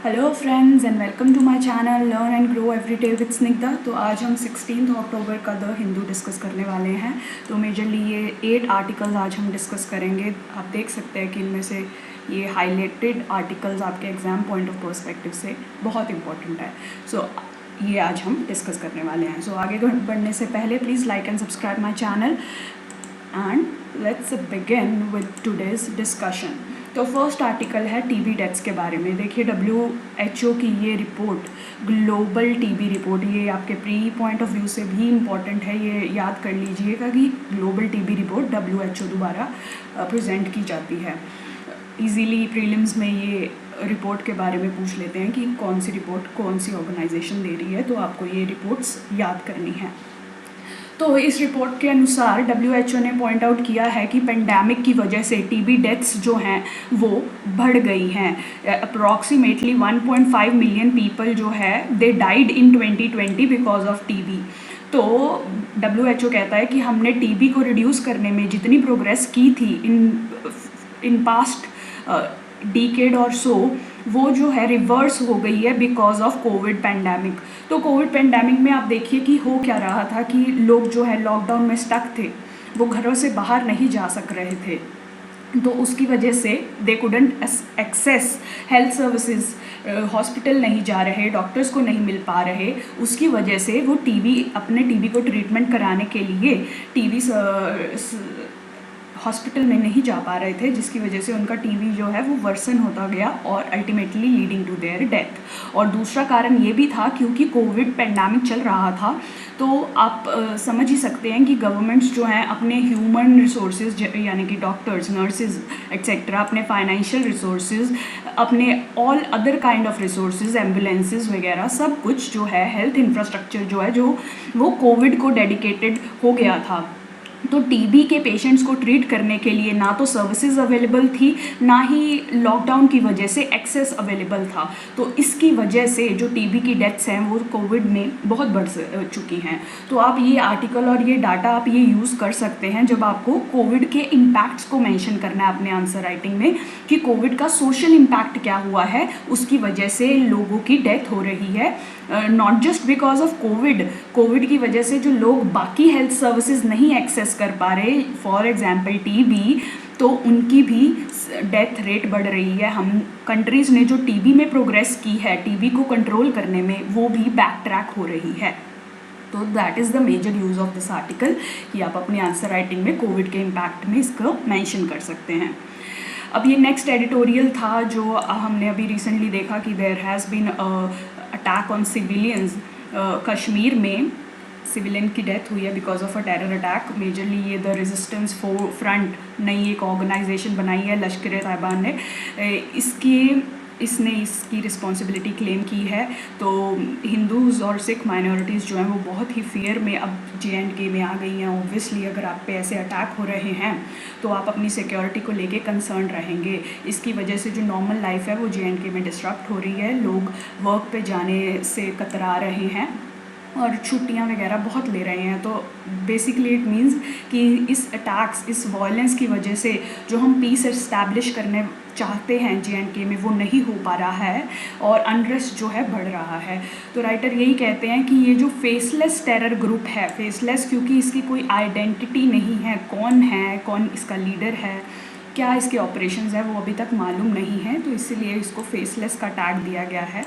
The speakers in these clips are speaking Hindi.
Hello friends and welcome to my channel learn and grow every day with Snigdha. तो आज हम 16 अक्टूबर का द हिंदू डिस्कस करने वाले हैं। तो मेजरली ये 8 आर्टिकल्स आज हम डिस्कस करेंगे। आप देख सकते हैं कि इनमें से ये हाईलाइटेड आर्टिकल्स आपके एग्जाम पॉइंट ऑफ पर्सपेक्टिव से बहुत इंपॉर्टेंट है। सो ये आज हम डिस्कस करने वाले हैं। सो आगे बढ़ने से पहले please like and subscribe my channel and let's begin with today's discussion. तो फर्स्ट आर्टिकल है टीबी डेथ्स के बारे में। देखिए WHO की ये रिपोर्ट, ग्लोबल टीबी रिपोर्ट, ये आपके प्री पॉइंट ऑफ व्यू से भी इम्पॉर्टेंट है। ये याद कर लीजिएगा कि ग्लोबल टीबी रिपोर्ट WHO द्वारा प्रेजेंट की जाती है। इजीली प्रीलिम्स में ये रिपोर्ट के बारे में पूछ लेते हैं कि कौन सी रिपोर्ट कौन सी ऑर्गेनाइजेशन दे रही है, तो आपको ये रिपोर्ट्स याद करनी है। तो इस रिपोर्ट के अनुसार WHO ने पॉइंट आउट किया है कि पेंडेमिक की वजह से टीबी डेथ्स जो हैं वो बढ़ गई हैं। अप्रॉक्सीमेटली 1.5 मिलियन पीपल जो है they died in 2020 because of TB. तो WHO कहता है कि हमने टीबी को रिड्यूस करने में जितनी प्रोग्रेस की थी इन पास्ट डिकेड और सो, वो जो है रिवर्स हो गई है बिकॉज ऑफ कोविड पैंडेमिक। तो कोविड पैंडेमिक में आप देखिए कि हो क्या रहा था कि लोग जो है लॉकडाउन में स्टक थे, वो घरों से बाहर नहीं जा सक रहे थे। तो उसकी वजह से they couldn't access health services, hospital नहीं जा रहे, डॉक्टर्स को नहीं मिल पा रहे। उसकी वजह से वो अपने टीबी को ट्रीटमेंट कराने के लिए टीबी हॉस्पिटल में नहीं जा पा रहे थे, जिसकी वजह से उनका टीबी जो है वो वर्सन होता गया और ultimately leading to their death. और दूसरा कारण ये भी था क्योंकि कोविड पैंडेमिक चल रहा था। तो आप समझ ही सकते हैं कि गवर्नमेंट्स जो हैं अपने ह्यूमन रिसोर्सेज यानी कि डॉक्टर्स, नर्सेज एक्सेट्रा, अपने फाइनेंशियल रिसोर्सेज, अपने all other kind of resources, ambulances वगैरह सब कुछ जो है, हेल्थ इंफ्रास्ट्रक्चर जो है वो कोविड को डेडिकेटेड हो गया था। तो टीबी के पेशेंट्स को ट्रीट करने के लिए ना तो सर्विसेज अवेलेबल थी, ना ही लॉकडाउन की वजह से एक्सेस अवेलेबल था। तो इसकी वजह से जो टीबी की डेथ्स हैं वो कोविड में बहुत बढ़ चुकी हैं। तो आप ये आर्टिकल और ये डाटा आप ये यूज़ कर सकते हैं जब आपको कोविड के इम्पैक्ट्स को मेंशन करना है अपने आंसर राइटिंग में, कि कोविड का सोशल इम्पैक्ट क्या हुआ है, उसकी वजह से लोगों की डेथ हो रही है। Not just because of Covid की वजह से जो लोग बाकी हेल्थ सर्विसेज नहीं एक्सेस कर पा रहे, फॉर एग्जांपल टीबी, तो उनकी भी डेथ रेट बढ़ रही है। हम कंट्रीज़ ने जो टीबी में प्रोग्रेस की है, टीबी को कंट्रोल करने में, वो भी बैक ट्रैक हो रही है। तो that is the major use of this article कि आप अपनी आंसर राइटिंग में कोविड के इम्पैक्ट में इसको मेंशन कर सकते हैं। अब ये नेक्स्ट एडिटोरियल था जो हमने अभी रिसेंटली देखा कि there has been attack on civilians. Kashmir में सिविलियन की डेथ हुई है because of a terror attack. Majorly ये द रेजिस्टेंस फ्रंट नई एक ऑर्गेनाइजेशन बनाई है लश्कर तैयबा ने, इसने इसकी रिस्पॉन्सिबिलिटी क्लेम की है। तो हिंदूज़ और सिख माइनॉरिटीज़ जो हैं वो बहुत ही फियर में अब JNK में आ गई हैं। ऑब्वियसली अगर आप पे ऐसे अटैक हो रहे हैं तो आप अपनी सिक्योरिटी को लेके कंसर्न रहेंगे। इसकी वजह से जो नॉर्मल लाइफ है वो JNK में डिस्ट्रक्ट हो रही है। लोग वर्क पे जाने से कतरा रहे हैं और छुट्टियां वगैरह बहुत ले रहे हैं। तो बेसिकली इट मीन्स कि इस अटैक्स, इस वायलेंस की वजह से जो हम पीस इस्टेब्लिश करने चाहते हैं JNK में, वो नहीं हो पा रहा है और अनरेस्ट जो है बढ़ रहा है। तो राइटर यही कहते हैं कि ये जो फेसलेस टेरर ग्रुप है, फेसलेस क्योंकि इसकी कोई आइडेंटिटी नहीं है, कौन इसका लीडर है, क्या इसके ऑपरेशंस है, वो अभी तक मालूम नहीं है। तो इसीलिए इसको फेसलेस का टैग दिया गया है।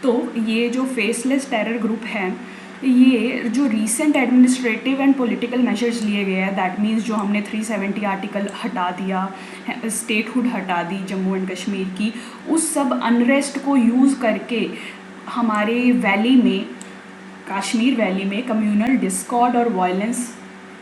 तो ये जो फेसलेस टेरर ग्रुप है, ये जो recent administrative and political measures लिए गए हैं, दैट मीन्स जो हमने 370 आर्टिकल हटा दिया, स्टेटहुड हटा दी जम्मू एंड कश्मीर की, उस सब अनरेस्ट को यूज़ करके हमारे वैली में, कश्मीर वैली में कम्युनल डिस्कॉर्ड और वायलेंस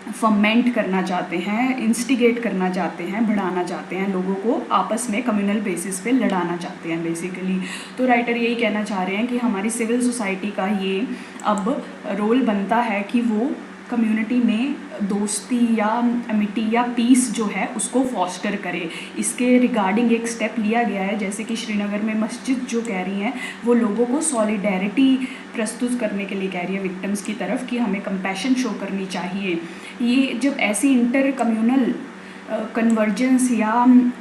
फर्मेंट करना चाहते हैं, इंस्टिगेट करना चाहते हैं, बढ़ाना चाहते हैं, लोगों को आपस में कम्युनल बेसिस पे लड़ाना चाहते हैं बेसिकली। तो राइटर यही कहना चाह रहे हैं कि हमारी सिविल सोसाइटी का ये अब रोल बनता है कि वो कम्युनिटी में दोस्ती या अमिटी या पीस जो है उसको फॉस्टर करे। इसके रिगार्डिंग एक स्टेप लिया गया है, जैसे कि श्रीनगर में मस्जिद जो कह रही हैं वो लोगों को सॉलिडेरिटी प्रस्तुत करने के लिए कह रही है विक्टिम्स की तरफ, कि हमें कंपैशन शो करनी चाहिए। ये जब ऐसी इंटर कम्युनल कन्वर्जेंस या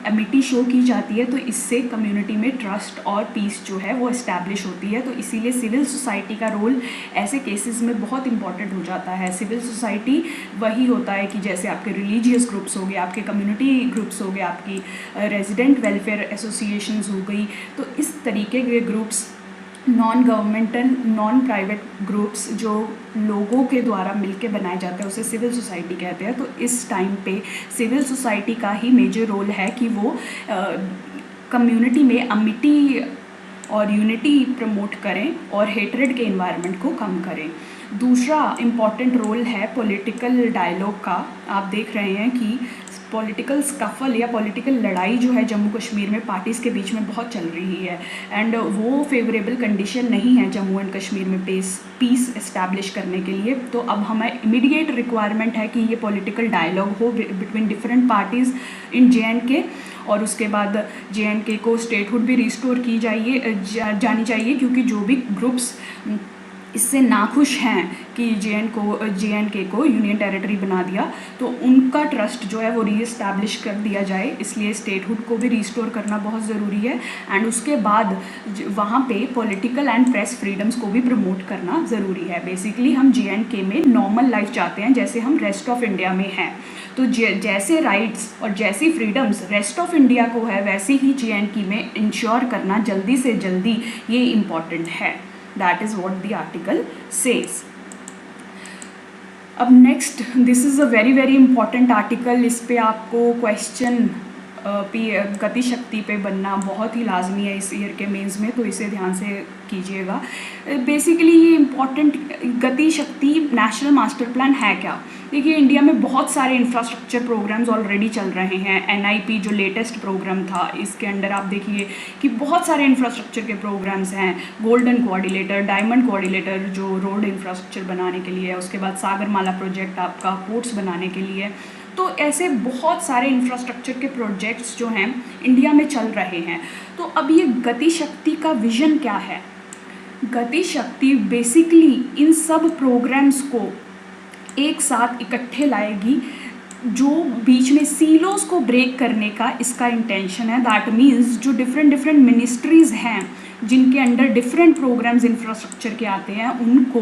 एमिटी शो की जाती है, तो इससे कम्युनिटी में ट्रस्ट और पीस जो है वो इस्टेब्लिश होती है। तो इसीलिए सिविल सोसाइटी का रोल ऐसे केसेस में बहुत इंपॉर्टेंट हो जाता है। सिविल सोसाइटी वही होता है कि जैसे आपके रिलीजियस ग्रुप्स हो गए, आपके कम्युनिटी ग्रुप्स हो गए, आपकी रेजिडेंट वेलफेयर एसोसिएशंस हो गई, तो इस तरीके के groups, non governmental non private groups जो लोगों के द्वारा मिलके बनाए जाते हैं, उसे सिविल सोसाइटी कहते हैं। तो इस टाइम पे सिविल सोसाइटी का ही मेजर रोल है कि वो कम्युनिटी में अमिटी और यूनिटी प्रमोट करें और हेट्रेड के इन्वायरमेंट को कम करें। दूसरा इम्पॉर्टेंट रोल है पॉलिटिकल डायलॉग का। आप देख रहे हैं कि पॉलिटिकल स्कफल या पॉलिटिकल लड़ाई जो है जम्मू कश्मीर में पार्टीज़ के बीच में बहुत चल रही है, एंड वो फेवरेबल कंडीशन नहीं है जम्मू एंड कश्मीर में पीस एस्टैब्लिश करने के लिए। तो अब हमें इमीडिएट रिक्वायरमेंट है कि ये पॉलिटिकल डायलॉग हो बिटवीन डिफरेंट पार्टीज़ इन JNK, और उसके बाद JNK को स्टेटहुड भी रिस्टोर की जानी चाहिए, क्योंकि जो भी ग्रुप्स इससे नाखुश हैं कि JNK को यूनियन टेरिटरी बना दिया, तो उनका ट्रस्ट जो है वो रीएस्टैब्लिश कर दिया जाए। इसलिए स्टेटहुड को भी रिस्टोर करना बहुत ज़रूरी है, एंड उसके बाद वहाँ पे पॉलिटिकल एंड प्रेस फ्रीडम्स को भी प्रमोट करना ज़रूरी है। बेसिकली हम JNK में नॉर्मल लाइफ चाहते हैं जैसे हम रेस्ट ऑफ इंडिया में हैं। तो जैसे राइट्स और जैसी फ्रीडम्स रेस्ट ऑफ इंडिया को है, वैसे ही JNK में इंश्योर करना जल्दी से जल्दी ये इम्पॉर्टेंट है। That is what the article says. अब next, this is a very very important article. इस पे आपको क्वेश्चन गति शक्ति पे बनना बहुत ही लाजमी है इस ईयर के मेंस में, तो इसे ध्यान से कीजिएगा। बेसिकली ये इम्पॉर्टेंट गति शक्ति नेशनल मास्टर प्लान है क्या? देखिए, इंडिया में बहुत सारे इंफ्रास्ट्रक्चर प्रोग्राम्स ऑलरेडी चल रहे हैं। NIP जो लेटेस्ट प्रोग्राम था, इसके अंडर आप देखिए कि बहुत सारे इंफ्रास्ट्रक्चर के प्रोग्राम्स हैं। गोल्डन कोऑर्डिनेटर, डायमंड कोऑर्डिनेटर जो रोड इंफ्रास्ट्रक्चर बनाने के लिए है, उसके बाद सागरमाला प्रोजेक्ट आपका पोर्ट्स बनाने के लिए। तो ऐसे बहुत सारे इंफ्रास्ट्रक्चर के प्रोजेक्ट्स जो हैं इंडिया में चल रहे हैं। तो अब ये गति शक्ति का विजन क्या है? गति शक्ति बेसिकली इन सब प्रोग्राम्स को एक साथ इकट्ठे लाएगी, जो बीच में सीलोस को ब्रेक करने का इसका इंटेंशन है। दैट मीन्स जो डिफरेंट मिनिस्ट्रीज़ हैं जिनके अंडर डिफरेंट प्रोग्राम्स इंफ्रास्ट्रक्चर के आते हैं, उनको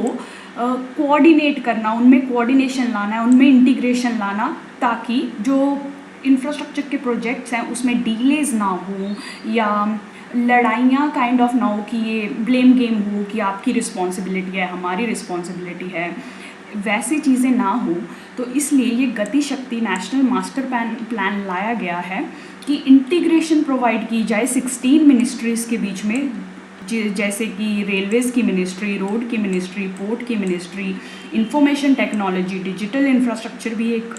कोऑर्डिनेट करना, उनमें कोऑर्डिनेशन लाना है, उनमें इंटीग्रेशन लाना, ताकि जो इंफ्रास्ट्रक्चर के प्रोजेक्ट्स हैं उसमें डीलेज ना हो या लड़ाइयाँ काइंड ऑफ ना हो कि ये ब्लेम गेम हो कि आपकी रिस्पॉन्सिबिलिटी है, हमारी रिस्पॉन्सिबिलिटी है, वैसी चीज़ें ना हो। तो इसलिए ये गति शक्ति नेशनल मास्टर प्लान लाया गया है कि इंटीग्रेशन प्रोवाइड की जाए 16 मिनिस्ट्रीज़ के बीच में, जैसे कि रेलवेज़ की मिनिस्ट्री, रोड की मिनिस्ट्री, पोर्ट की ministry, information technology, digital infrastructure भी एक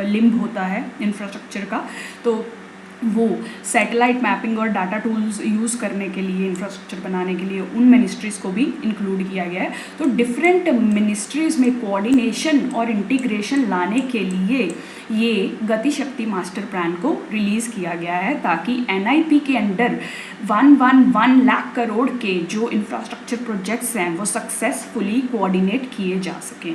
लिम्ब होता है इंफ्रास्ट्रक्चर का। तो वो सैटेलाइट मैपिंग और डाटा टूल्स यूज़ करने के लिए, इंफ्रास्ट्रक्चर बनाने के लिए उन मिनिस्ट्रीज़ को भी इंक्लूड किया गया है। तो डिफरेंट मिनिस्ट्रीज़ में कोऑर्डिनेशन और इंटीग्रेशन लाने के लिए ये गति शक्ति मास्टर प्लान को रिलीज़ किया गया है, ताकि NIP के अंडर 111 लाख करोड़ के जो इंफ्रास्ट्रक्चर प्रोजेक्ट्स हैं वो सक्सेसफुली कोऑर्डिनेट किए जा सकें।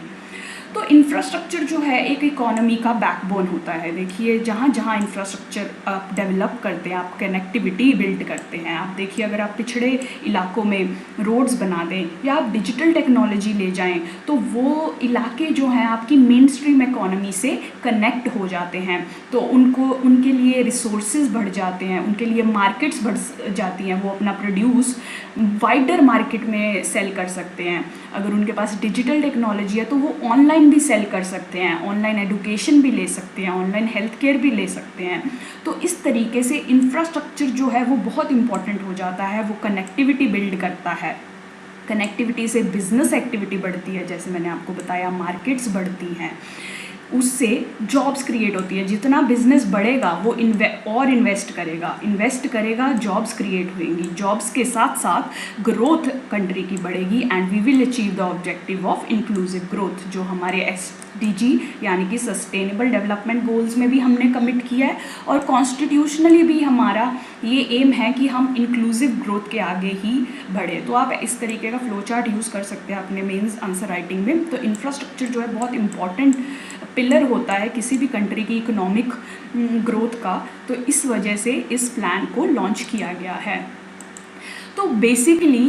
तो इंफ्रास्ट्रक्चर जो है एक इकोनॉमी का बैकबोन होता है। देखिए, जहाँ जहाँ इंफ्रास्ट्रक्चर आप डेवलप करते हैं, आप कनेक्टिविटी बिल्ड करते हैं। आप देखिए, अगर आप पिछड़े इलाकों में रोड्स बना दें या आप डिजिटल टेक्नोलॉजी ले जाएं, तो वो इलाके जो हैं आपकी मेन स्ट्रीम इकोनॉमी से कनेक्ट हो जाते हैं। तो उनके लिए रिसोर्सेज बढ़ जाते हैं, उनके लिए मार्केट्स बढ़ जाती हैं, वो अपना प्रोड्यूस वाइडर मार्केट में सेल कर सकते हैं। अगर उनके पास डिजिटल टेक्नोलॉजी है तो वो ऑनलाइन भी सेल कर सकते हैं, ऑनलाइन एजुकेशन भी ले सकते हैं, ऑनलाइन हेल्थ केयर भी ले सकते हैं। तो इस तरीके से इंफ्रास्ट्रक्चर जो है वो बहुत इंपॉर्टेंट हो जाता है। वो कनेक्टिविटी बिल्ड करता है, कनेक्टिविटी से बिजनेस एक्टिविटी बढ़ती है, जैसे मैंने आपको बताया, मार्केट्स बढ़ती हैं, उससे जॉब्स क्रिएट होती है। जितना बिजनेस बढ़ेगा वो इन्वेस्ट करेगा, जॉब्स क्रिएट होंगी, जॉब्स के साथ साथ ग्रोथ कंट्री की बढ़ेगी, and we will achieve the objective of inclusive growth, जो हमारे SDG यानी कि सस्टेनेबल डेवलपमेंट गोल्स में भी हमने कमिट किया है, और कॉन्स्टिट्यूशनली भी हमारा ये एम है कि हम इंक्लूसिव ग्रोथ के आगे ही बढ़े। तो आप इस तरीके का फ्लो चार्ट यूज़ कर सकते हैं अपने मेंस आंसर राइटिंग में। तो इंफ्रास्ट्रक्चर जो है बहुत इंपॉर्टेंट पिलर होता है किसी भी कंट्री की इकोनॉमिक ग्रोथ का, तो इस वजह से इस प्लान को लॉन्च किया गया है। तो बेसिकली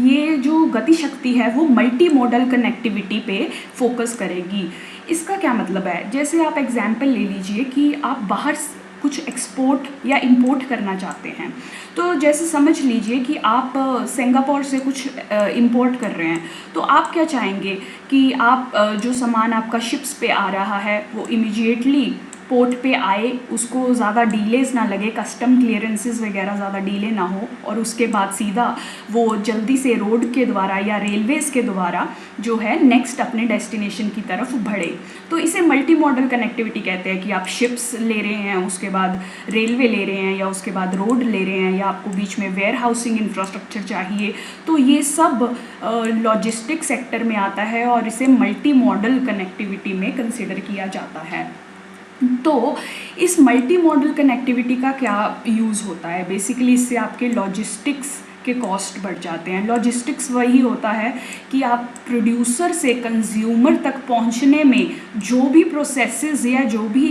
ये जो गति शक्ति है वो मल्टी मॉडल कनेक्टिविटी पे फोकस करेगी। इसका क्या मतलब है, जैसे आप एग्जाम्पल ले लीजिए कि आप बाहर कुछ एक्सपोर्ट या इंपोर्ट करना चाहते हैं, तो जैसे समझ लीजिए कि आप सिंगापुर से कुछ इंपोर्ट कर रहे हैं, तो आप क्या चाहेंगे कि आप जो सामान आपका शिप्स पे आ रहा है वो इमीडिएटली पोर्ट पे आए, उसको ज़्यादा डीलेज ना लगे, कस्टम क्लियरेंसेस वगैरह ज़्यादा डीले ना हो, और उसके बाद सीधा वो जल्दी से रोड के द्वारा या रेलवेज़ के द्वारा जो है नेक्स्ट अपने डेस्टिनेशन की तरफ बढ़े। तो इसे मल्टी मॉडल कनेक्टिविटी कहते हैं कि आप शिप्स ले रहे हैं, उसके बाद रेलवे ले रहे हैं, या उसके बाद रोड ले रहे हैं, या आपको बीच में वेयर हाउसिंग इंफ्रास्ट्रक्चर चाहिए। तो ये सब लॉजिस्टिक सेक्टर में आता है और इसे मल्टी मॉडल कनेक्टिविटी में कंसिडर किया जाता है। तो इस मल्टी मॉडल कनेक्टिविटी का क्या यूज़ होता है, बेसिकली इससे आपके लॉजिस्टिक्स के कॉस्ट बढ़ जाते हैं। लॉजिस्टिक्स वही होता है कि आप प्रोड्यूसर से कंज्यूमर तक पहुंचने में जो भी प्रोसेसेस या जो भी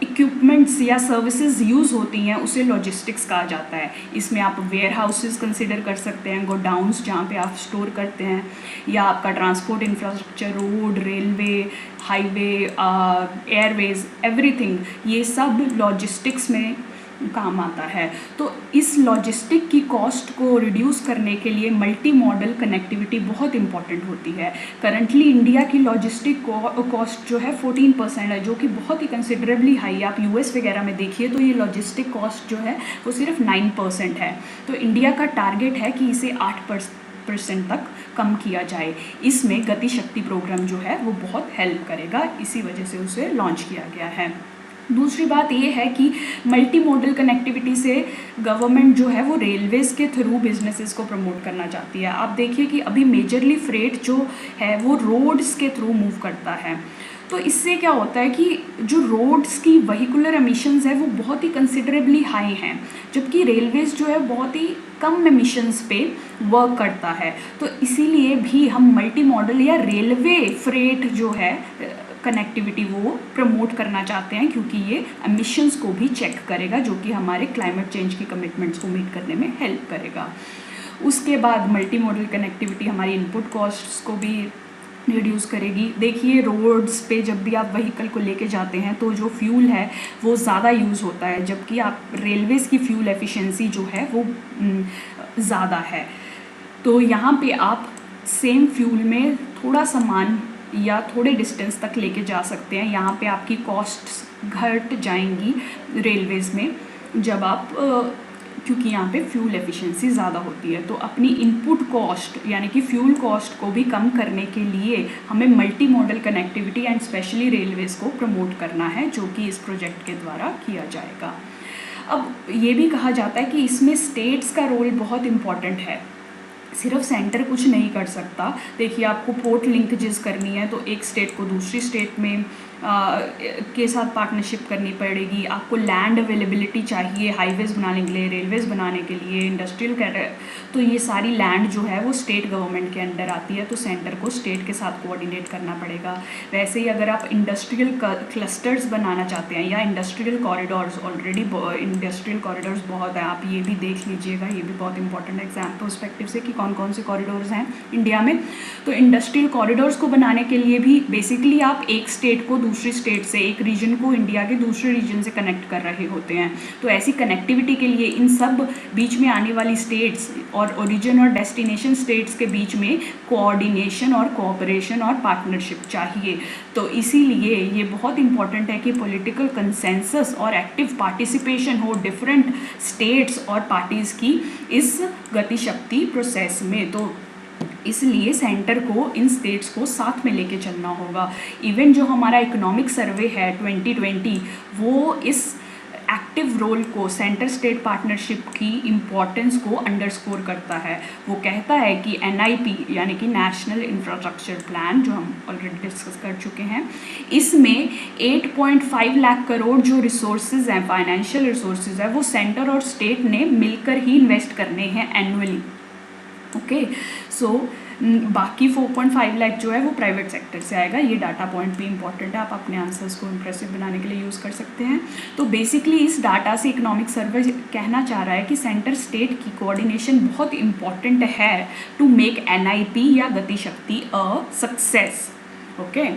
इक्विपमेंट्स या सर्विसेज यूज़ होती हैं उसे लॉजिस्टिक्स कहा जाता है। इसमें आप वेयर हाउसेस कंसिडर कर सकते हैं, गोडाउन्स जहाँ पे आप स्टोर करते हैं, या आपका transport infrastructure, road, railway, highway, Airways, everything, ये सब लॉजिस्टिक्स में काम आता है। तो इस लॉजिस्टिक की कॉस्ट को रिड्यूस करने के लिए मल्टी मॉडल कनेक्टिविटी बहुत इंपॉर्टेंट होती है। करंटली इंडिया की लॉजिस्टिक कॉस्ट जो है 14% है, जो कि बहुत ही कंसिडरेबली हाई है। आप यूएस वगैरह में देखिए तो ये लॉजिस्टिक कॉस्ट जो है वो सिर्फ 9% है। तो इंडिया का टारगेट है कि इसे 8% तक कम किया जाए। इसमें गति शक्ति प्रोग्राम जो है वो बहुत हेल्प करेगा, इसी वजह से उसे लॉन्च किया गया है। दूसरी बात ये है कि मल्टी मॉडल कनेक्टिविटी से गवर्नमेंट जो है वो रेलवेज़ के थ्रू बिजनेसेस को प्रमोट करना चाहती है। आप देखिए कि अभी मेजरली फ्रेट जो है वो रोड्स के थ्रू मूव करता है। तो इससे क्या होता है कि जो रोड्स की व्हीकुलर एमिशंस है वो बहुत ही कंसिडरेबली हाई हैं, जबकि रेलवेज़ जो है बहुत ही कम एमिशंस पे वर्क करता है। तो इसीलिए भी हम मल्टी मॉडल या रेलवे फ्रेट जो है कनेक्टिविटी वो प्रमोट करना चाहते हैं, क्योंकि ये एमिशंस को भी चेक करेगा, जो कि हमारे क्लाइमेट चेंज की कमिटमेंट्स को मीट करने में हेल्प करेगा। उसके बाद मल्टी मॉडल कनेक्टिविटी हमारी इनपुट कॉस्ट्स को भी रिड्यूस करेगी। देखिए रोड्स पे जब भी आप व्हीकल को लेके जाते हैं तो जो फ्यूल है वो ज़्यादा यूज़ होता है, जबकि आप रेलवेज़ की फ्यूल एफिशिएंसी जो है वो ज़्यादा है। तो यहाँ पे आप सेम फ्यूल में थोड़ा सामान या थोड़े डिस्टेंस तक लेके जा सकते हैं। यहाँ पे आपकी कॉस्ट्स घट जाएंगी रेलवेज़ में, जब आप क्योंकि यहाँ पे फ्यूल एफिशिएंसी ज़्यादा होती है। तो अपनी इनपुट कॉस्ट यानी कि फ्यूल कॉस्ट को भी कम करने के लिए हमें multi modal connectivity and specially Railways को प्रमोट करना है, जो कि इस प्रोजेक्ट के द्वारा किया जाएगा। अब ये भी कहा जाता है कि इसमें स्टेट्स का रोल बहुत इम्पॉर्टेंट है, सिर्फ सेंटर कुछ नहीं कर सकता। देखिए आपको पोर्ट लिंकेजेस करनी है तो एक स्टेट को दूसरी स्टेट में के साथ पार्टनरशिप करनी पड़ेगी। आपको लैंड अवेलेबिलिटी चाहिए हाईवेज़ बनाने के लिए, रेलवेज़ बनाने के लिए, इंडस्ट्रियल तो ये सारी लैंड जो है वो स्टेट गवर्नमेंट के अंडर आती है, तो सेंटर को स्टेट के साथ कोऑर्डिनेट करना पड़ेगा। वैसे ही अगर आप इंडस्ट्रियल क्लस्टर्स बनाना चाहते हैं या industrial corridors, already industrial corridors बहुत है, आप ये भी देख लीजिएगा, ये भी बहुत इंपॉर्टेंट एग्जाम पर्सपेक्टिव से कि कौन कौन से कॉरिडोर्स हैं इंडिया में। तो इंडस्ट्रियल कॉरिडोर्स को बनाने के लिए भी बेसिकली आप एक स्टेट को दूसरी स्टेट से, एक रीजन को इंडिया के दूसरे रीजन से कनेक्ट कर रहे होते हैं। तो ऐसी कनेक्टिविटी के लिए इन सब बीच में आने वाली स्टेट्स और ओरिजिन और डेस्टिनेशन स्टेट्स के बीच में कोऑर्डिनेशन और कोऑपरेशन और पार्टनरशिप चाहिए। तो इसीलिए ये बहुत इंपॉर्टेंट है कि पॉलिटिकल कंसेंसस और एक्टिव पार्टिसिपेशन हो डिफरेंट स्टेट्स और पार्टीज़ की इस गति शक्ति प्रोसेस में। तो इसलिए सेंटर को इन स्टेट्स को साथ में लेके चलना होगा। इवन जो हमारा इकोनॉमिक सर्वे है 2020 वो इस एक्टिव रोल को, सेंटर स्टेट पार्टनरशिप की इम्पोर्टेंस को अंडरस्कोर करता है। वो कहता है कि NIP यानी कि नेशनल इंफ्रास्ट्रक्चर प्लान, जो हम ऑलरेडी डिस्कस कर चुके हैं, इसमें 8.5 लाख करोड़ जो रिसोर्सेज हैं, फाइनेंशियल रिसोर्सेज है, वो सेंटर और स्टेट ने मिलकर ही इन्वेस्ट करने हैं एनुअली। ओके, सो बाकी 4.5 लाख जो है वो प्राइवेट सेक्टर से आएगा। ये डाटा पॉइंट भी इंपॉर्टेंट है, आप अपने आंसर्स को इंप्रेसिव बनाने के लिए यूज़ कर सकते हैं। तो बेसिकली इस डाटा से इकोनॉमिक सर्वे कहना चाह रहा है कि सेंटर स्टेट की कोऑर्डिनेशन बहुत इंपॉर्टेंट है टू मेक NIP या गति शक्ति अ सक्सेस। ओके,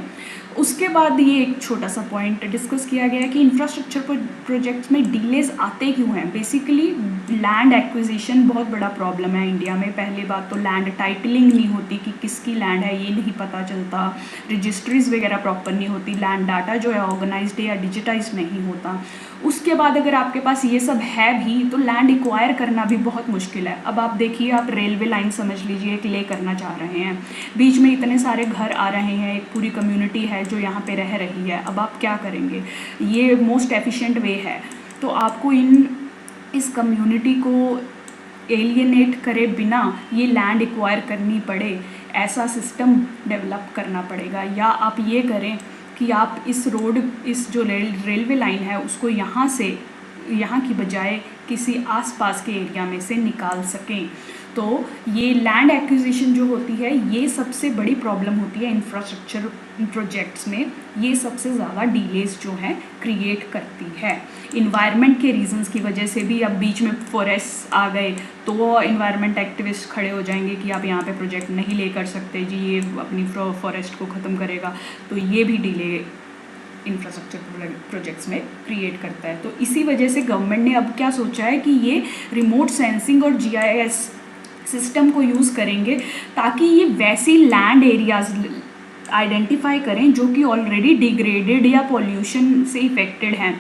उसके बाद ये एक छोटा सा पॉइंट डिस्कस किया गया कि इंफ्रास्ट्रक्चर प्रोजेक्ट्स में डिलेज आते क्यों हैं। बेसिकली लैंड एक्विजिशन बहुत बड़ा प्रॉब्लम है इंडिया में। पहली बात तो लैंड टाइटलिंग नहीं होती कि किसकी लैंड है ये नहीं पता चलता, रजिस्ट्रीज वगैरह प्रॉपर नहीं होती, लैंड डाटा जो है ऑर्गेनाइज्ड या डिजिटाइज्ड नहीं होता। उसके बाद अगर आपके पास ये सब है भी तो लैंड एक्वायर करना भी बहुत मुश्किल है। अब आप देखिए, आप रेलवे लाइन समझ लीजिए, एक ले करना चाह रहे हैं, बीच में इतने सारे घर आ रहे हैं, एक पूरी कम्युनिटी है जो यहाँ पे रह रही है, अब आप क्या करेंगे। ये मोस्ट एफिशिएंट वे है, तो आपको इस कम्युनिटी को एलियनेट करे बिना ये लैंड एक्वायर करनी पड़े, ऐसा सिस्टम डेवलप करना पड़ेगा। या आप ये करें कि आप इस जो रेलवे लाइन है उसको यहाँ की बजाय किसी आसपास के एरिया में से निकाल सकें। तो ये लैंड एक्विजिशन जो होती है ये सबसे बड़ी प्रॉब्लम होती है इंफ्रास्ट्रक्चर प्रोजेक्ट्स में। ये सबसे ज़्यादा डिलेज जो है क्रिएट करती है। इन्वायरमेंट के रीजंस की वजह से भी, अब बीच में फॉरेस्ट आ गए तो इन्वायरमेंट एक्टिविस्ट खड़े हो जाएंगे कि आप यहाँ पे प्रोजेक्ट नहीं ले कर सकते जी, ये अपनी फॉरेस्ट को ख़त्म करेगा, तो ये भी डिले इंफ्रास्ट्रक्चर प्रोजेक्ट्स में क्रिएट करता है। तो इसी वजह से गवर्नमेंट ने अब क्या सोचा है कि ये रिमोट सेंसिंग और GIS सिस्टम को यूज़ करेंगे ताकि ये वैसी लैंड एरियाज आइडेंटिफाई करें जो कि ऑलरेडी डिग्रेडेड या पॉल्यूशन से इफेक्टेड हैं।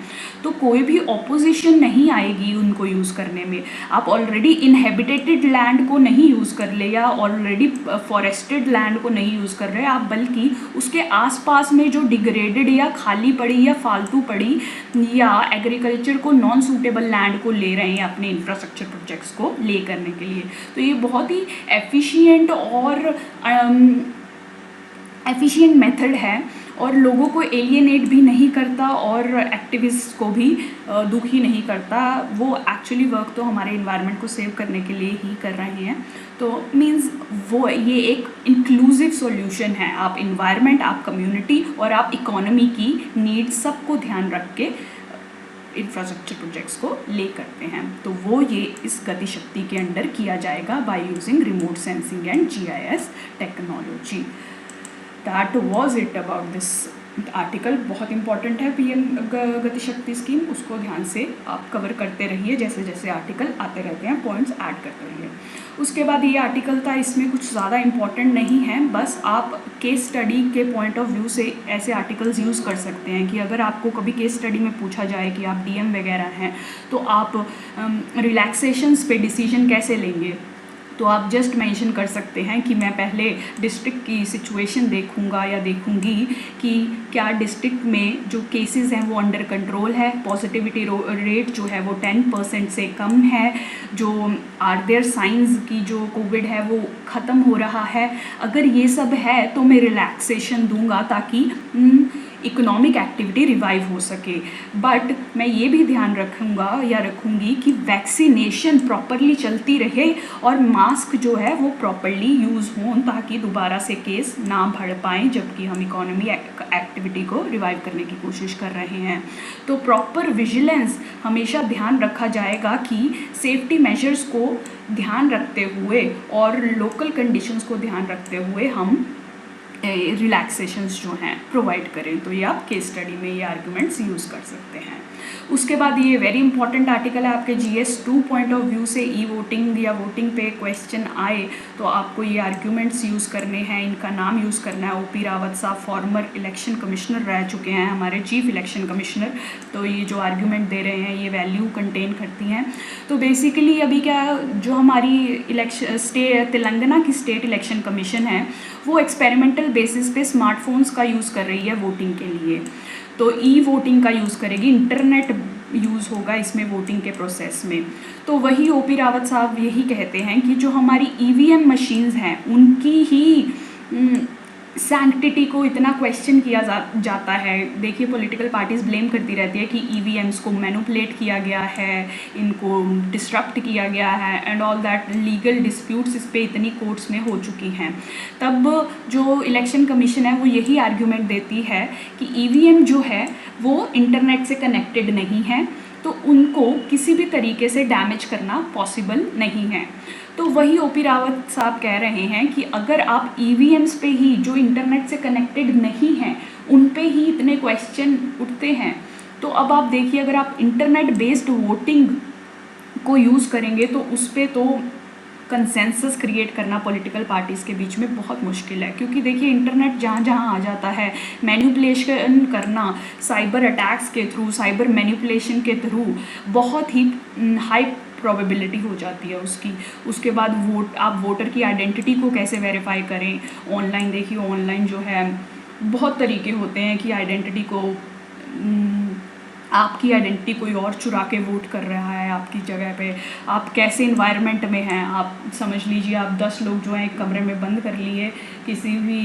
तो कोई भी ऑपोजिशन नहीं आएगी उनको यूज़ करने में। आप ऑलरेडी इनहेबिटेटेड लैंड को नहीं यूज़ कर ले या ऑलरेडी फॉरेस्टेड लैंड को नहीं यूज़ कर रहे, आप बल्कि उसके आसपास में जो डिग्रेडेड या खाली पड़ी या फालतू पड़ी या एग्रीकल्चर को नॉन सूटेबल लैंड को ले रहे हैं अपने इंफ्रास्ट्रक्चर प्रोजेक्ट्स को ले करने के लिए। तो ये बहुत ही एफिशिएंट और एफिशिएंट मेथड है और लोगों को एलियनेट भी नहीं करता और एक्टिविस्ट को भी दुखी नहीं करता। वो एक्चुअली वर्क तो हमारे इन्वायरमेंट को सेव करने के लिए ही कर रहे हैं। तो मीन्स वो ये एक इंक्लूसिव सॉल्यूशन है। आप इन्वायरमेंट, आप कम्युनिटी और आप इकोनॉमी की नीड्स सबको ध्यान रख के इंफ्रास्ट्रक्चर प्रोजेक्ट्स को ले करते हैं। तो वो ये इस गति शक्ति के अंडर किया जाएगा by using remote sensing and GIS technology. That was it about this article. बहुत इंपॉर्टेंट है PM गति शक्ति स्कीम, उसको ध्यान से आप कवर करते रहिए। जैसे जैसे आर्टिकल आते रहते हैं पॉइंट्स ऐड करते रहिए। उसके बाद ये आर्टिकल था, इसमें कुछ ज़्यादा इंपॉर्टेंट नहीं है, बस आप केस स्टडी के पॉइंट ऑफ व्यू से ऐसे आर्टिकल्स यूज़ कर सकते हैं कि अगर आपको कभी केस स्टडी में पूछा जाए कि आप DM वगैरह हैं तो आप रिलैक्सेशंस पे डिसीजन कैसे लेंगे, तो आप जस्ट मेंशन कर सकते हैं कि मैं पहले डिस्ट्रिक्ट की सिचुएशन देखूंगा या देखूंगी कि क्या डिस्ट्रिक्ट में जो केसेस हैं वो अंडर कंट्रोल है, पॉजिटिविटी रेट जो है वो 10% से कम है, जो आर देयर साइंस की जो कोविड है वो ख़त्म हो रहा है। अगर ये सब है तो मैं रिलैक्सेशन दूंगा ताकि इकोनॉमिक एक्टिविटी रिवाइव हो सके। बट मैं ये भी ध्यान रखूँगा या रखूँगी कि वैक्सीनेशन प्रॉपरली चलती रहे और मास्क जो है वो प्रॉपरली यूज़ हों ताकि दोबारा से केस ना बढ़ पाएँ जबकि हम इकोनॉमी एक्टिविटी को रिवाइव करने की कोशिश कर रहे हैं। तो प्रॉपर विजिलेंस हमेशा ध्यान रखा जाएगा कि सेफ्टी मेजर्स को ध्यान रखते हुए और लोकल कंडीशंस को ध्यान रखते हुए हम रिलैक्सेशंस जो हैं प्रोवाइड करें। तो ये आप केस स्टडी में ये आर्गुमेंट्स यूज़ कर सकते हैं। उसके बाद ये वेरी इंपॉर्टेंट आर्टिकल है आपके GS 2 पॉइंट ऑफ व्यू से। वोटिंग या वोटिंग पे क्वेश्चन आए तो आपको ये आर्ग्यूमेंट्स यूज़ करने हैं, इनका नाम यूज़ करना है। OP रावत साहब फॉर्मर इलेक्शन कमिश्नर रह चुके हैं, हमारे चीफ इलेक्शन कमिश्नर। तो ये जो आर्ग्यूमेंट दे रहे हैं ये वैल्यू कंटेन करती हैं। तो बेसिकली अभी क्या, जो हमारी तेलंगाना की स्टेट इलेक्शन कमीशन है वो एक्सपेरिमेंटल बेसिस पे स्मार्टफोन्स का यूज़ कर रही है वोटिंग के लिए। तो वोटिंग का यूज़ करेगी, इंटरनेट यूज़ होगा इसमें वोटिंग के प्रोसेस में। तो वही OP रावत साहब यही कहते हैं कि जो हमारी EVM मशीन्स हैं उनकी ही सैंक्टिटी को इतना क्वेश्चन किया जाता है। देखिए पॉलिटिकल पार्टीज़ ब्लेम करती रहती है कि ईवीएम्स को मैनिपुलेट किया गया है, इनको डिस्ट्रक्ट किया गया है and all that. Legal disputes इस पे इतनी कोर्ट्स में हो चुकी हैं। तब जो इलेक्शन कमीशन है वो यही आर्ग्यूमेंट देती है कि ईवीएम जो है वो इंटरनेट से कनेक्टेड नहीं है, तो उनको किसी भी तरीके से डैमेज करना पॉसिबल नहीं है। तो वही ओपी रावत साहब कह रहे हैं कि अगर आप ईवीएम्स पे ही जो इंटरनेट से कनेक्टेड नहीं हैं उन पे ही इतने क्वेश्चन उठते हैं, तो अब आप देखिए अगर आप इंटरनेट बेस्ड वोटिंग को यूज़ करेंगे तो उस पर तो कंसेंसस क्रिएट करना पॉलिटिकल पार्टीज़ के बीच में बहुत मुश्किल है। क्योंकि देखिए इंटरनेट जहाँ जहाँ आ जाता है, मैनिपुलेशन करना साइबर अटैक्स के थ्रू, साइबर मैनिपुलेशन के थ्रू बहुत ही हाई प्रोबेबिलिटी हो जाती है उसकी। उसके बाद आप वोटर की आइडेंटिटी को कैसे वेरीफाई करें ऑनलाइन। देखिए ऑनलाइन जो है बहुत तरीके होते हैं कि आइडेंटिटी को आपकी आइडेंटिटी कोई और चुरा के वोट कर रहा है आपकी जगह पे। आप कैसे इन्वायरमेंट में हैं, आप समझ लीजिए आप 10 लोग जो हैं एक कमरे में बंद कर लिए किसी भी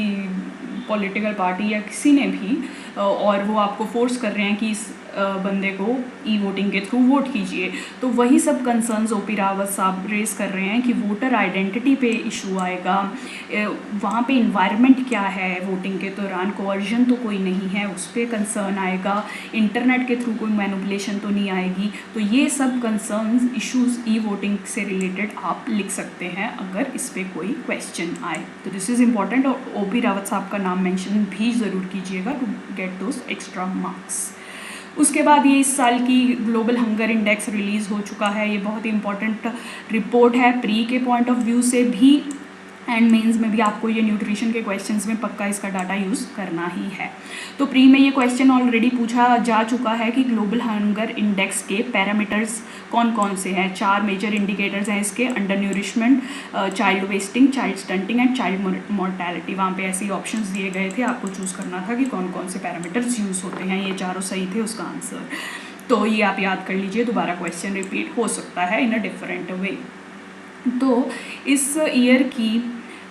पॉलिटिकल पार्टी या किसी ने भी, और वो आपको फोर्स कर रहे हैं कि इस बंदे को ई वोटिंग के थ्रू वोट कीजिए। तो वही सब कंसर्न्स ओपी रावत साहब रेस कर रहे हैं कि वोटर आइडेंटिटी पे इशू आएगा, वहाँ पे इन्वायरमेंट क्या है वोटिंग के दौरान, कोवर्जन तो कोई नहीं है उस पर कंसर्न आएगा, इंटरनेट के थ्रू कोई मैनिपुलेशन तो नहीं आएगी। तो ये सब कंसर्न्स इश्यूज़ ई वोटिंग से रिलेटेड आप लिख सकते हैं अगर इस पर कोई क्वेश्चन आए। तो दिस इज़ इम्पॉर्टेंट, और ओपी रावत साहब का नाम मेंशन भी ज़रूर कीजिएगा to get those extra marks. उसके बाद ये इस साल की ग्लोबल हंगर इंडेक्स रिलीज़ हो चुका है। ये बहुत ही इंपॉर्टेंट रिपोर्ट है प्री के पॉइंट ऑफ व्यू से भी एंड मेंस में भी। आपको ये न्यूट्रिशन के क्वेश्चंस में पक्का इसका डाटा यूज़ करना ही है। तो प्री में ये क्वेश्चन ऑलरेडी पूछा जा चुका है कि ग्लोबल हंगर इंडेक्स के पैरामीटर्स कौन कौन से हैं। 4 मेजर इंडिकेटर्स हैं इसके: under nourishment, child wasting, child stunting and child mortality. वहाँ पे ऐसे ऑप्शंस दिए गए थे, आपको चूज़ करना था कि कौन कौन से पैरामीटर्स यूज़ होते हैं। ये चारों सही थे उसका आंसर, तो ये आप याद कर लीजिए। दोबारा क्वेश्चन रिपीट हो सकता है इन अ डिफरेंट वे। तो इस ईयर की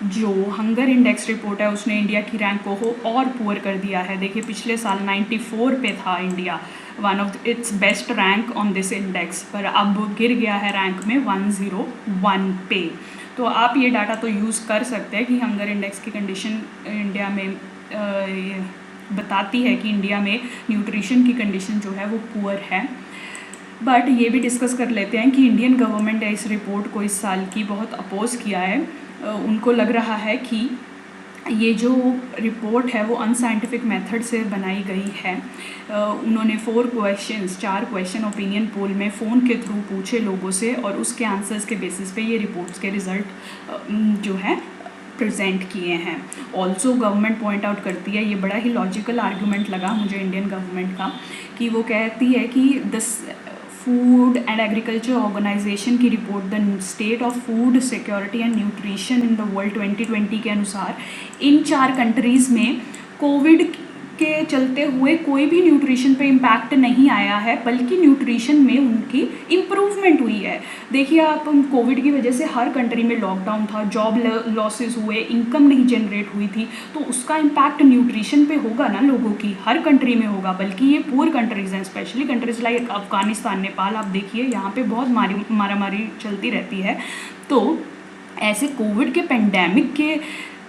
जो हंगर इंडेक्स रिपोर्ट है उसने इंडिया की रैंक को और पुअर कर दिया है। देखिए पिछले साल 94 पे था India, one of its best rank on this index, पर अब गिर गया है रैंक में 101 पे। तो आप ये डाटा तो यूज़ कर सकते हैं कि हंगर इंडेक्स की कंडीशन इंडिया में बताती है कि इंडिया में न्यूट्रिशन की कंडीशन जो है वो पुअर है। बट ये भी डिस्कस कर लेते हैं कि इंडियन गवर्नमेंट ने इस रिपोर्ट को इस साल की बहुत अपोज़ किया है। उनको लग रहा है कि ये जो रिपोर्ट है वो अनसाइंटिफिक मेथड से बनाई गई है। उन्होंने 4 क्वेश्चन ओपिनियन पोल में फ़ोन के थ्रू पूछे लोगों से और उसके आंसर्स के बेसिस पे ये रिपोर्ट्स के रिज़ल्ट जो है प्रेजेंट किए हैं। ऑल्सो गवर्नमेंट पॉइंट आउट करती है, ये बड़ा ही लॉजिकल आर्गूमेंट लगा मुझे इंडियन गवर्नमेंट का, कि वो कहती है कि फूड एंड एग्रीकल्चर ऑर्गेनाइजेशन की report the state of food security and nutrition in the world 2020 के अनुसार इन 4 कंट्रीज़ में कोविड के चलते हुए कोई भी न्यूट्रिशन पे इम्पैक्ट नहीं आया है, बल्कि न्यूट्रिशन में उनकी इम्प्रूवमेंट हुई है। देखिए आप, कोविड की वजह से हर कंट्री में लॉकडाउन था, जॉब लॉसेस हुए, इनकम नहीं जनरेट हुई थी, तो उसका इम्पैक्ट न्यूट्रिशन पे होगा ना, लोगों की हर कंट्री में होगा। बल्कि ये पुअर कंट्रीज़ हैं, specially countries like Afghanistan, Nepal, आप देखिए यहाँ पर बहुत मारामारी चलती रहती है। तो ऐसे कोविड के पेंडेमिक के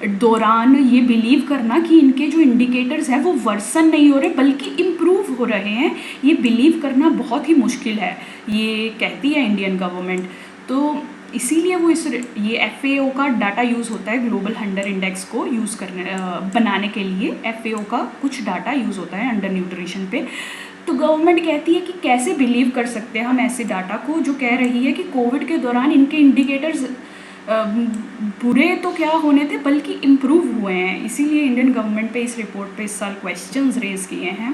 दौरान ये बिलीव करना कि इनके जो इंडिकेटर्स हैं वो वर्सन नहीं हो रहे बल्कि इम्प्रूव हो रहे हैं, ये बिलीव करना बहुत ही मुश्किल है, ये कहती है इंडियन गवर्नमेंट। तो इसीलिए वो ये FAO का डाटा यूज़ होता है ग्लोबल हंगर इंडेक्स को यूज़ करने बनाने के लिए। FAO का कुछ डाटा यूज़ होता है अंडर न्यूट्रिशन पे। तो गवर्नमेंट कहती है कि कैसे बिलीव कर सकते हैं हम ऐसे डाटा को जो कह रही है कि कोविड के दौरान इनके इंडिकेटर्स बुरे तो क्या होने थे बल्कि इम्प्रूव हुए हैं। इसीलिए इंडियन गवर्नमेंट पे इस रिपोर्ट पे इस साल क्वेश्चंस रेज किए हैं।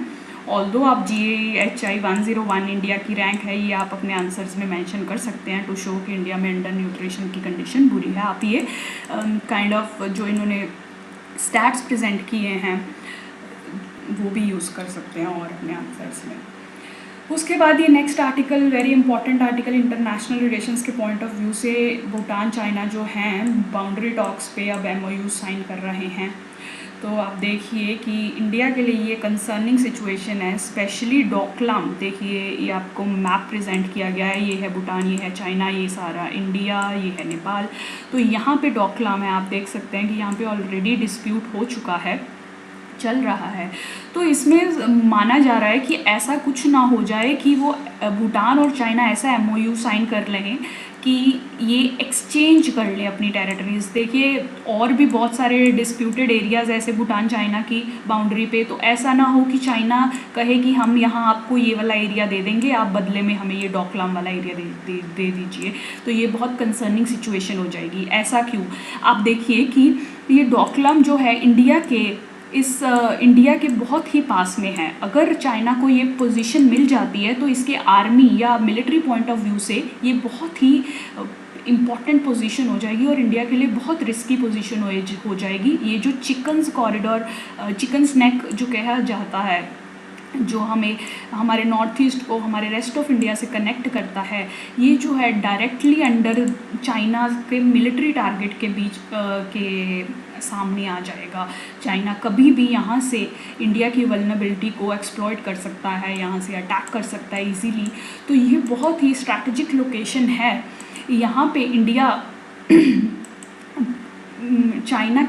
ऑल्दो आप GHI 101 इंडिया की रैंक है, ये आप अपने आंसर्स में मेंशन कर सकते हैं टू शो कि इंडिया में अंडर न्यूट्रिशन की कंडीशन बुरी है। आप ये काइंड ऑफ जो इन्होंने स्टैट्स प्रेजेंट किए हैं वो भी यूज़ कर सकते हैं और अपने आंसर्स में। उसके बाद ये next article, very important article, international relations के पॉइंट ऑफ व्यू से भूटान चाइना जो हैं बाउंड्री टॉक्स पे अब MOU साइन कर रहे हैं। तो आप देखिए कि इंडिया के लिए ये कंसर्निंग सिचुएशन है, स्पेशली डोकलाम। देखिए ये आपको मैप प्रेजेंट किया गया है, ये है भूटान, ये है चाइना, ये सारा इंडिया, ये है नेपाल। तो यहाँ पे डोकलाम है, आप देख सकते हैं कि यहाँ पे ऑलरेडी डिस्प्यूट हो चुका है, चल रहा है। तो इसमें माना जा रहा है कि ऐसा कुछ ना हो जाए कि वो भूटान और चाइना ऐसा एमओयू साइन कर लें कि ये एक्सचेंज कर ले अपनी टेरिटरीज। देखिए और भी बहुत सारे डिस्प्यूटेड एरियाज़ ऐसे भूटान चाइना की बाउंड्री पे, तो ऐसा ना हो कि चाइना कहे कि हम यहाँ आपको ये वाला एरिया दे देंगे, आप बदले में हमें ये डोकलाम वाला एरिया दे दीजिए। तो ये बहुत कंसर्निंग सिचुएशन हो जाएगी। ऐसा क्यों? आप देखिए कि ये डोकलाम जो है इंडिया के बहुत ही पास में है। अगर चाइना को ये पोजीशन मिल जाती है तो इसके आर्मी या मिलिट्री पॉइंट ऑफ व्यू से ये बहुत ही इम्पॉर्टेंट पोजीशन हो जाएगी और इंडिया के लिए बहुत रिस्की पोजीशन हो जाएगी। ये जो चिकन्स कॉरिडोर, चिकन्स नेक जो कहा जाता है, जो हमें हमारे नॉर्थ ईस्ट को हमारे रेस्ट ऑफ इंडिया से कनेक्ट करता है, ये जो है डायरेक्टली अंडर चाइना के मिलिट्री टारगेट के बीच के सामने आ जाएगा। चाइना कभी भी यहाँ से इंडिया की वल्नरेबिलिटी को एक्सप्लॉइट कर सकता है, यहाँ से अटैक कर सकता है इजीली। तो ये बहुत ही स्ट्रैटेजिक लोकेशन है। यहाँ पे इंडिया चाइना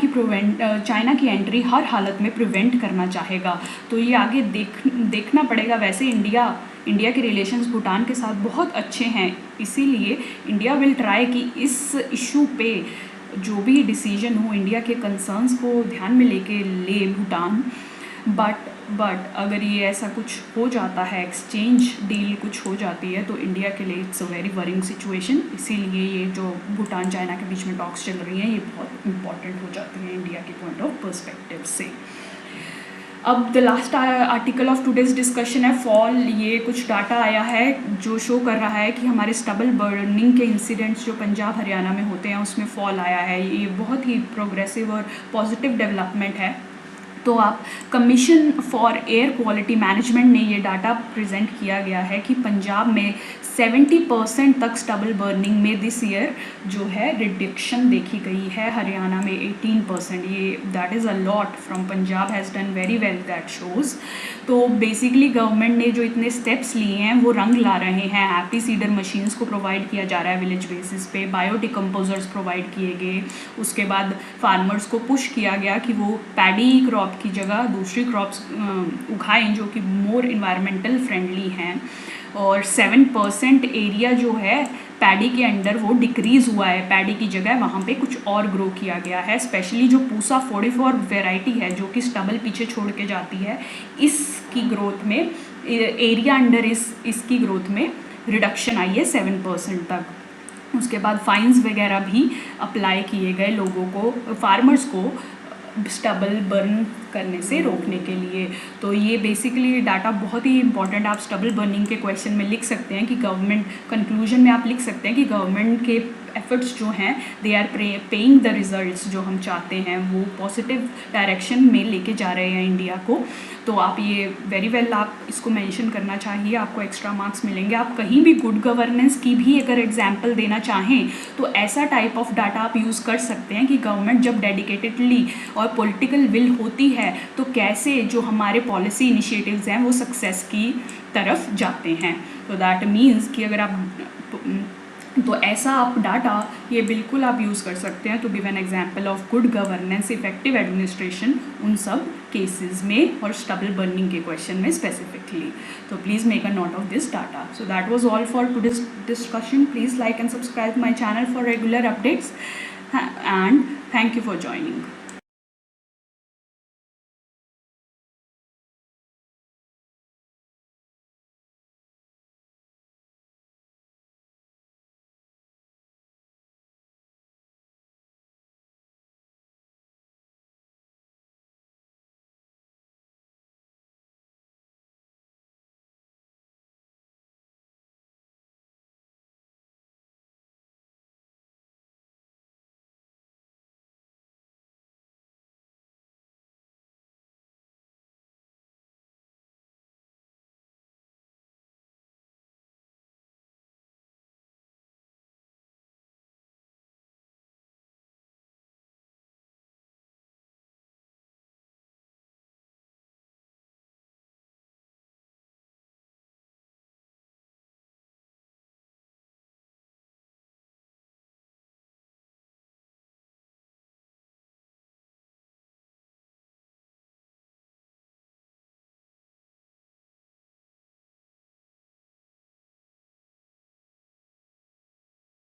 की एंट्री हर हालत में प्रिवेंट करना चाहेगा। तो ये आगे देखना पड़ेगा। वैसे इंडिया के रिलेशंस भूटान के साथ बहुत अच्छे हैं, इसीलिए इंडिया विल ट्राई कि इस इशू पे जो भी डिसीजन हो इंडिया के कंसर्न्स को ध्यान में लेके ले भूटान। बट अगर ये ऐसा कुछ हो जाता है, एक्सचेंज डील कुछ हो जाती है, तो इंडिया के लिए it's a very worrying situation. इसीलिए ये जो भूटान चाइना के बीच में टॉक्स चल रही हैं, ये बहुत इंपॉर्टेंट हो जाती हैं इंडिया के पॉइंट ऑफ पर्सपेक्टिव से। अब the last article of today's discussion है फॉल। ये कुछ डाटा आया है जो शो कर रहा है कि हमारे स्टबल बर्निंग के इंसिडेंट्स जो पंजाब हरियाणा में होते हैं उसमें फॉल आया है। ये बहुत ही प्रोग्रेसिव और पॉजिटिव डेवलपमेंट है। तो आप commission for air quality management ने ये डाटा प्रेजेंट किया गया है कि पंजाब में 70% तक स्टबल बर्निंग में दिस ईयर जो है रिडक्शन देखी गई है। हरियाणा में 18%। ये that is a lot from Punjab has done very well, that shows. तो बेसिकली गवर्नमेंट ने जो इतने स्टेप्स लिए हैं वो रंग ला रहे हैं। हैप्पी सीडर मशीन्स को प्रोवाइड किया जा रहा है विलेज बेसिस पे, बायोडिकम्पोजर्स प्रोवाइड किए गए। उसके बाद फार्मर्स को पुश किया गया कि वो पैडी क्रॉप की जगह दूसरी क्रॉप्स उगाएं जो कि मोर इन्वायरमेंटल फ्रेंडली हैं। और 7% एरिया जो है पैडी के अंडर वो डिक्रीज़ हुआ है। पैडी की जगह वहाँ पे कुछ और ग्रो किया गया है। स्पेशली जो पूसा 44 वेराइटी है जो कि स्टबल पीछे छोड़ के जाती है, इसकी ग्रोथ में एरिया अंडर इसकी ग्रोथ में रिडक्शन आई है 7% तक। उसके बाद फाइन्स वगैरह भी अप्लाई किए गए लोगों को, फार्मर्स को स्टबल बर्न करने से रोकने के लिए। तो ये बेसिकली डाटा बहुत ही इंपॉर्टेंट, आप स्टबल बर्निंग के क्वेश्चन में लिख सकते हैं कि गवर्नमेंट कंक्लूजन में आप लिख सकते हैं कि गवर्नमेंट के एफर्ट्स जो हैं they are paying the results. जो हम चाहते हैं वो पॉजिटिव डायरेक्शन में लेके जा रहे हैं इंडिया को। तो आप ये वेरी वेल आप इसको मेंशन करना चाहिए, आपको एक्स्ट्रा मार्क्स मिलेंगे। आप कहीं भी गुड गवर्नेंस की भी अगर एग्जाम्पल देना चाहें तो ऐसा टाइप ऑफ डाटा आप यूज़ कर सकते हैं कि गवर्नमेंट जब डेडिकेटेडली और पॉलिटिकल विल होती है तो कैसे जो हमारे पॉलिसी इनिशिएटिव्स हैं वो सक्सेस की तरफ जाते हैं। तो दैट मीन्स कि अगर आप तो ऐसा आप डाटा ये बिल्कुल आप यूज़ कर सकते हैं to give an example of good governance, effective administration उन सब केसेस में और स्टबल बर्निंग के क्वेश्चन में स्पेसिफिकली। तो please make a note of this data. So that was all for today's discussion. Please like and subscribe my channel for regular updates and thank you for joining.